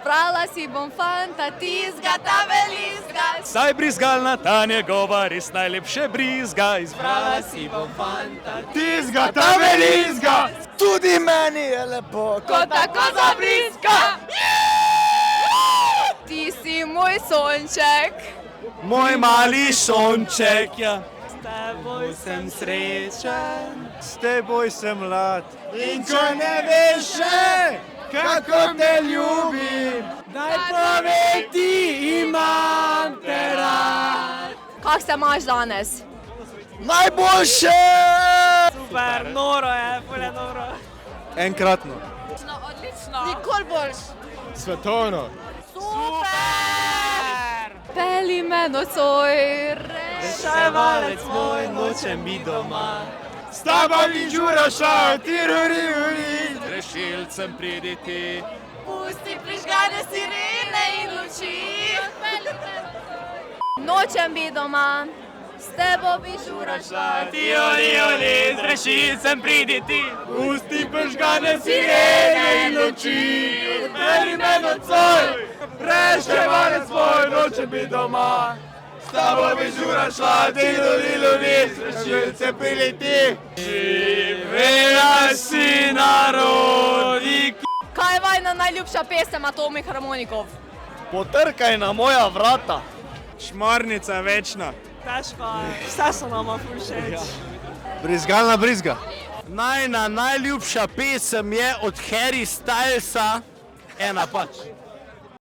Zbrala si bom fanta, tizga, ta belizga. Saj brizgalna ta njegova res najlepše brizga. Izbrala si bom fanta, tizga, ta belizga. Tudi meni je lepo, Ko tako zabrizga. Ti si moj sonček. Moj mali sonček, ja. S teboj sem srečen, s teboj sem mlad. in če ne veš še, kako te ljubim, Naj povej ti, imam te rad. Kak se imaš danes? najboljše! Super, noro je, ful je noro. Enkratno. Odlično. Nikoli boljš. Svetovno. Super! Peli me nocoj, Reševalec moj, nočem biti doma. S tabo ni žura šal, tiruri. Rešilcem pridi ti. pusti prižgane sirene in luči. Nočem biti doma, s tebo bi žura šla. Ti, z rešilcem pridi ti. Pusti prižgane sirene in luči. Odperi me nocoj, reševalec moj, nočem biti doma. S tabo bi žura šla, tiruri, rešilce prileti. Živela si narodi. Kaj je vajna najljubša pesem Atomih harmonikov? Potrkaj na moja vrata. Šmarnica večna. Težko, vse so nama ful všeč. Brizgalna brizga. Najljubša pesem je od Harry Stylesa, ena pač.